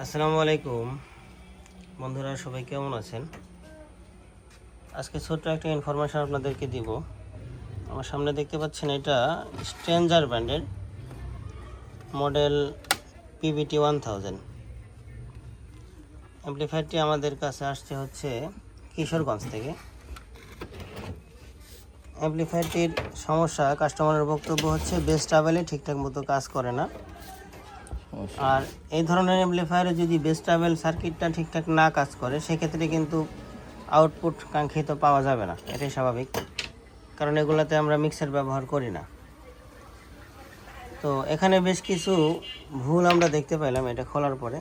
আসসালামু আলাইকুম বন্ধুরা, সবাই কেমন আছেন? আজকে ছোট্ট একটা ইনফরমেশন আপনাদেরকে দিব। আমার সামনে দেখতে পাচ্ছেন, এটা স্ট্রেঞ্জার ব্র্যান্ডের মডেল PVT 1000 অ্যাম্প্লিফায়ারটি আমাদের কাছে আসছে হচ্ছে কিশোরগঞ্জ থেকে। অ্যাম্প্লিফায়ারটির সমস্যা, কাস্টমারের বক্তব্য হচ্ছে বেস ট্রাভেলে ঠিকঠাক মতো কাজ করে না। আর এই ধরনের অ্যাম্প্লিফায়ারে যদি বেস ট্রাভেল সার্কিটটা ঠিকঠাক না কাজ করে, সেক্ষেত্রে কিন্তু আউটপুট কাঙ্ক্ষিত পাওয়া যাবে না। এটাই স্বাভাবিক, কারণ এগুলাতে আমরা মিক্সার ব্যবহার করি না। তো এখানে বেশ কিছু ভুল আমরা দেখতে পেলাম এটা খোলার পরে।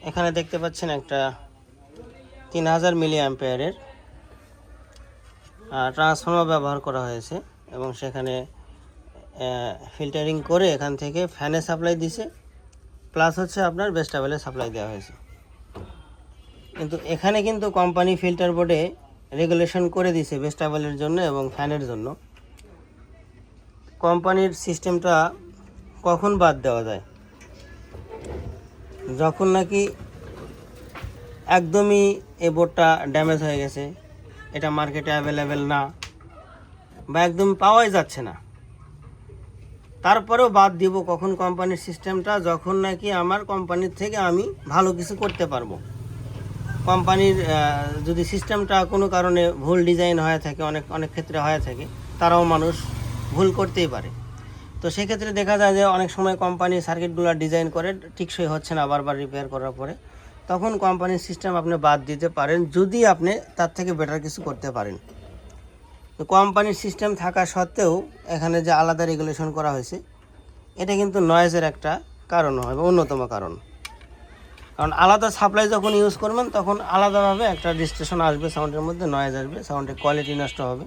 এখানে দেখতে পাচ্ছেন একটা 3000 মিলি অ্যাম্পিয়ারের ট্রান্সফর্মার ব্যবহার করা হয়েছে, এবং সেখানে ফিল্টারিং করে এখান থেকে ফ্যানে সাপ্লাই দিছে, প্লাস হচ্ছে আপনার বেস ট্রাভেলে সাপ্লাই দেওয়া হয়েছে। কিন্তু এখানে কিন্তু কোম্পানি ফিল্টার বোর্ডে রেগুলেশন করে দিয়েছে বেস ট্রাভেলের জন্য এবং ফ্যানের জন্য। কোম্পানির সিস্টেমটা কখন বাদ দেওয়া যায়? যখন নাকি একদমই এই বোর্ডটা ড্যামেজ হয়ে গেছে, এটা মার্কেটে অ্যাভেলেবেল না, বা একদম পাওয়াই যাচ্ছে না, তারপরেও বাদ দিব কখন কোম্পানির সিস্টেমটা? যখন নাকি আমার কোম্পানির থেকে আমি ভালো কিছু করতে পারবো। কোম্পানির যদি সিস্টেমটা কোনো কারণে ভুল ডিজাইন হয়ে থাকে, অনেক ক্ষেত্রে হয়ে থাকে, তারাও মানুষ ভুল করতেই পারে। তো সেক্ষেত্রে দেখা যায় যে অনেক সময় কোম্পানি সার্কিটগুলো ডিজাইন করে টিকসই হচ্ছে না, বারবার রিপেয়ার করার পরে, তখন কোম্পানির সিস্টেম আপনি বাদ দিতে পারেন, যদি আপনি তার থেকে বেটার কিছু করতে পারেন। তো কোম্পানির সিস্টেম থাকা সত্ত্বেও এখানে যে আলাদা রেগুলেশন করা হয়েছে, এটা কিন্তু নয়েজের একটা কারণ হয়, অন্যতম কারণ। কারণ আলাদা সাপ্লাই যখন ইউজ করবেন, তখন আলাদাভাবে একটা ডিস্টরশন আসবে, সাউন্ডের মধ্যে নয়েজ আসবে, সাউন্ডের কোয়ালিটি নষ্ট হবে।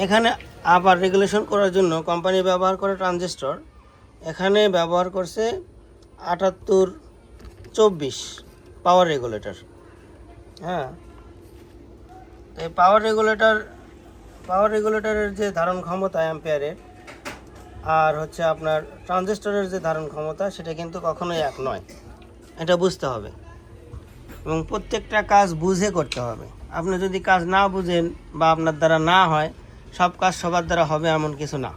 এখানে আবার রেগুলেশন করার জন্য কোম্পানি ব্যবহার করে ট্রানজিস্টর, এখানে ব্যবহার করছে 7824 পাওয়ার রেগুলেটর। হ্যাঁ, তো এই পাওয়ার রেগুলেটরের যে ধারণ ক্ষমতা অ্যাম্পিয়ারের, আর হচ্ছে আপনার ট্রানজিস্টরের যে ধারণ ক্ষমতা, সেটা কিন্তু কখনোই এক নয়। এটা বুঝতে হবে, এবং প্রত্যেকটা কাজ বুঝে করতে হবে। আপনি যদি কাজ না বুঝেন বা আপনার দ্বারা না হয়, সব কাজ সবার দ্বারা হবে এমন কিছু না।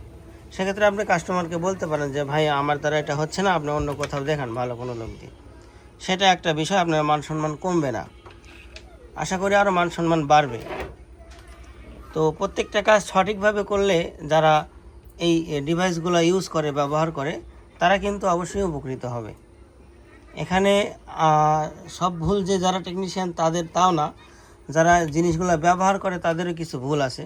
সেক্ষেত্রে আপনি কাস্টমারকে বলতে পারেন যে ভাই, আমার দ্বারা এটা হচ্ছে না, আপনি অন্য কোথাও দেখান ভালো কোনো লোক দিয়ে। সেটা একটা বিষয়, আপনার মান সম্মান কমবে না, আশা করি আরও মান সম্মান বাড়বে। তো প্রত্যেকটা কাজ সঠিকভাবে করলে যারা এই ডিভাইসগুলো ইউজ করে, ব্যবহার করে, তারা কিন্তু অবশ্যই উপকৃত হবে। এখানে সব ভুল যে যারা টেকনিশিয়ান তাদের, তাও না, যারা জিনিসগুলো ব্যবহার করে তাদেরও কিছু ভুল আছে।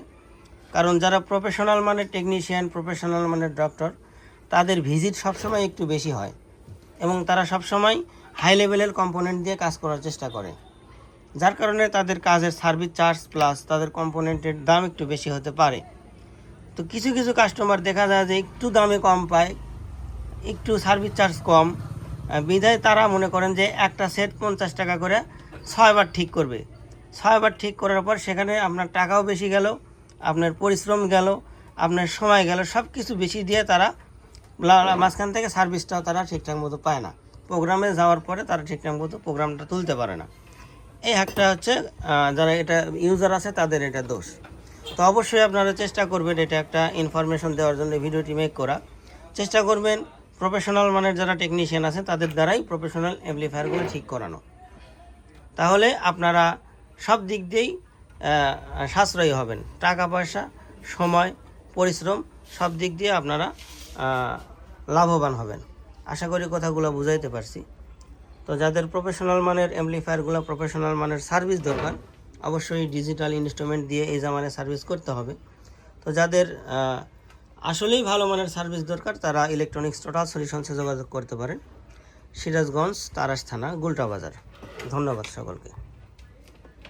কারণ যারা প্রফেশনাল মানের টেকনিশিয়ান, প্রফেশনাল মানের ডক্টর, তাদের ভিজিট সবসময় একটু বেশি হয়, এবং তারা সবসময় হাই লেভেলের কম্পোনেন্ট দিয়ে কাজ করার চেষ্টা করে, যার কারণে তাদের কাজের সার্ভিস চার্জ প্লাস তাদের কম্পোনেন্টের দাম একটু বেশি হতে পারে। তো কিছু কিছু কাস্টমার দেখা যায় যে একটু দামে কম পায়, একটু সার্ভিস চার্জ কম, বিধায় তারা মনে করেন যে একটা সেট 50 টাকা করে 6 বার ঠিক করবে। 6 বার ঠিক করার পর সেখানে আপনার টাকাও বেশি গেল, আপনার পরিশ্রম গেল, আপনার সময় গেল, সব কিছু বেশি দিয়ে তারা মাঝখান থেকে সার্ভিসটাও তারা ঠিকঠাক মতো পায় না। প্রোগ্রামে যাওয়ার পরে তারা ঠিকঠাক মতো প্রোগ্রামটা তুলতে পারে না। এই একটা হচ্ছে যারা এটা ইউজার আছে তাদের এটা দোষ। তো অবশ্যই আপনারা চেষ্টা করবেন, এটা একটা ইনফরমেশন দেওয়ার জন্য ভিডিওটি মেক করা। চেষ্টা করবেন প্রফেশনাল মানের যারা টেকনিশিয়ান আছে তাদের দ্বারাই প্রফেশনাল অ্যাম্প্লিফায়ারগুলো ঠিক করানো। তাহলে আপনারা সব দিক দিয়েই সাশ্রয়ী হবেন, টাকা পয়সা, সময়, পরিশ্রম, সব দিক দিয়ে আপনারা লাভবান হবেন। আশা করি কথাগুলো বুঝাইতে পারছি। তো যাদের প্রফেশনাল মানের অ্যাম্প্লিফায়ারগুলো, প্রফেশনাল মানের সার্ভিস দরকার, অবশ্যই ডিজিটাল ইনস্ট্রুমেন্ট দিয়ে এই জামানায় সার্ভিস করতে হবে। তো যাদের আসলেই ভালো মানের সার্ভিস দরকার, তারা ইলেকট্রনিক্স টোটাল সলিউশনসে যোগাযোগ করতে পারেন। সিরাজগঞ্জ, তারাস থানা, গুলটা বাজার। ধন্যবাদ সকলকে।